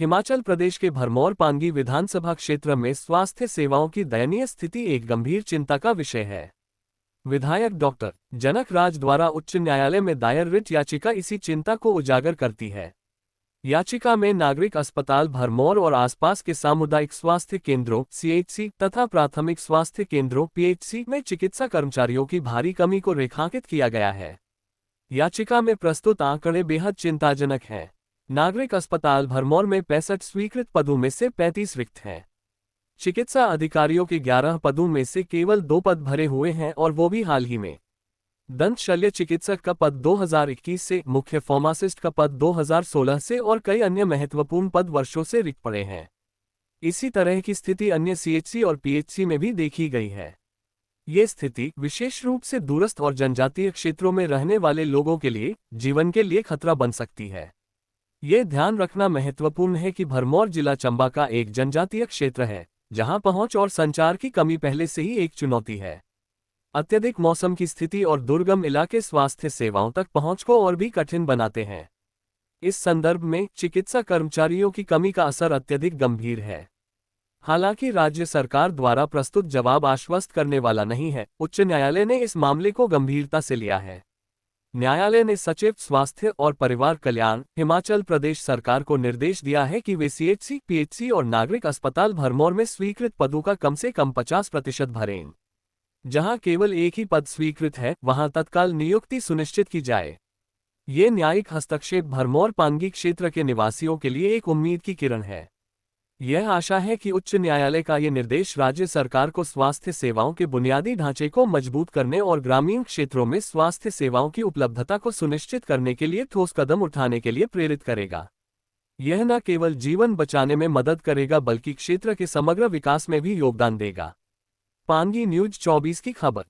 हिमाचल प्रदेश के भरमौर पांगी विधानसभा क्षेत्र में स्वास्थ्य सेवाओं की दयनीय स्थिति एक गंभीर चिंता का विषय है। विधायक डॉक्टर जनक राज द्वारा उच्च न्यायालय में दायर रिट याचिका इसी चिंता को उजागर करती है। याचिका में नागरिक अस्पताल भरमौर और आसपास के सामुदायिक स्वास्थ्य केंद्रों (सीएचसी) तथा प्राथमिक स्वास्थ्य केंद्रों (पीएचसी) में चिकित्सा कर्मचारियों की भारी कमी को रेखांकित किया गया है। याचिका में प्रस्तुत आंकड़े बेहद चिंताजनक हैं। नागरिक अस्पताल भरमौर में 65 स्वीकृत पदों में से 35 रिक्त हैं। चिकित्सा अधिकारियों के 11 पदों में से केवल 2 पद भरे हुए हैं और वो भी हाल ही में। दंत शल्य चिकित्सक का पद 2021 से, मुख्य फार्मासिस्ट का पद 2016 से और कई अन्य महत्वपूर्ण पद वर्षों से रिक्त पड़े हैं। इसी तरह की स्थिति अन्य सीएचसी और पीएचसी में भी देखी गई है। ये स्थिति विशेष रूप से दूरस्थ और जनजातीय क्षेत्रों में रहने वाले लोगों के लिए जीवन के लिए खतरा बन सकती है। ये ध्यान रखना महत्वपूर्ण है कि भरमौर जिला चंबा का एक जनजातीय क्षेत्र है, जहां पहुंच और संचार की कमी पहले से ही एक चुनौती है। अत्यधिक मौसम की स्थिति और दुर्गम इलाके स्वास्थ्य सेवाओं तक पहुंच को और भी कठिन बनाते हैं। इस संदर्भ में चिकित्सा कर्मचारियों की कमी का असर अत्यधिक गंभीर है। हालांकि राज्य सरकार द्वारा प्रस्तुत जवाब आश्वस्त करने वाला नहीं है। उच्च न्यायालय ने इस मामले को गंभीरता से लिया है। न्यायालय ने सचिव स्वास्थ्य और परिवार कल्याण हिमाचल प्रदेश सरकार को निर्देश दिया है कि वे सीएचसी, पीएचसी और नागरिक अस्पताल भरमौर में स्वीकृत पदों का कम से कम 50% भरें। जहां केवल एक ही पद स्वीकृत है, वहां तत्काल नियुक्ति सुनिश्चित की जाए। ये न्यायिक हस्तक्षेप भरमौर पांगी क्षेत्र के निवासियों के लिए एक उम्मीद की किरण है। यह आशा है कि उच्च न्यायालय का ये निर्देश राज्य सरकार को स्वास्थ्य सेवाओं के बुनियादी ढांचे को मजबूत करने और ग्रामीण क्षेत्रों में स्वास्थ्य सेवाओं की उपलब्धता को सुनिश्चित करने के लिए ठोस कदम उठाने के लिए प्रेरित करेगा। यह न केवल जीवन बचाने में मदद करेगा बल्कि क्षेत्र के समग्र विकास में भी योगदान देगा। पांगी न्यूज 24 की खबर।